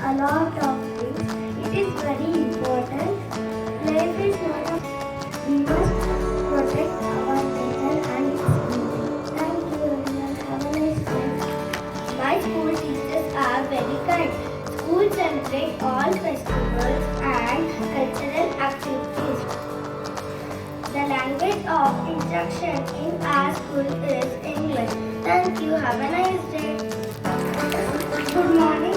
a lot of things. It is very important. Life is not a... We must protect our nature and its beauty. Thank you everyone. Have a nice day. My school teachers are very kind. Schools celebrate all festivals and cultural activities. The language of instruction in our school is English. Thank you. Have a nice day. Good morning,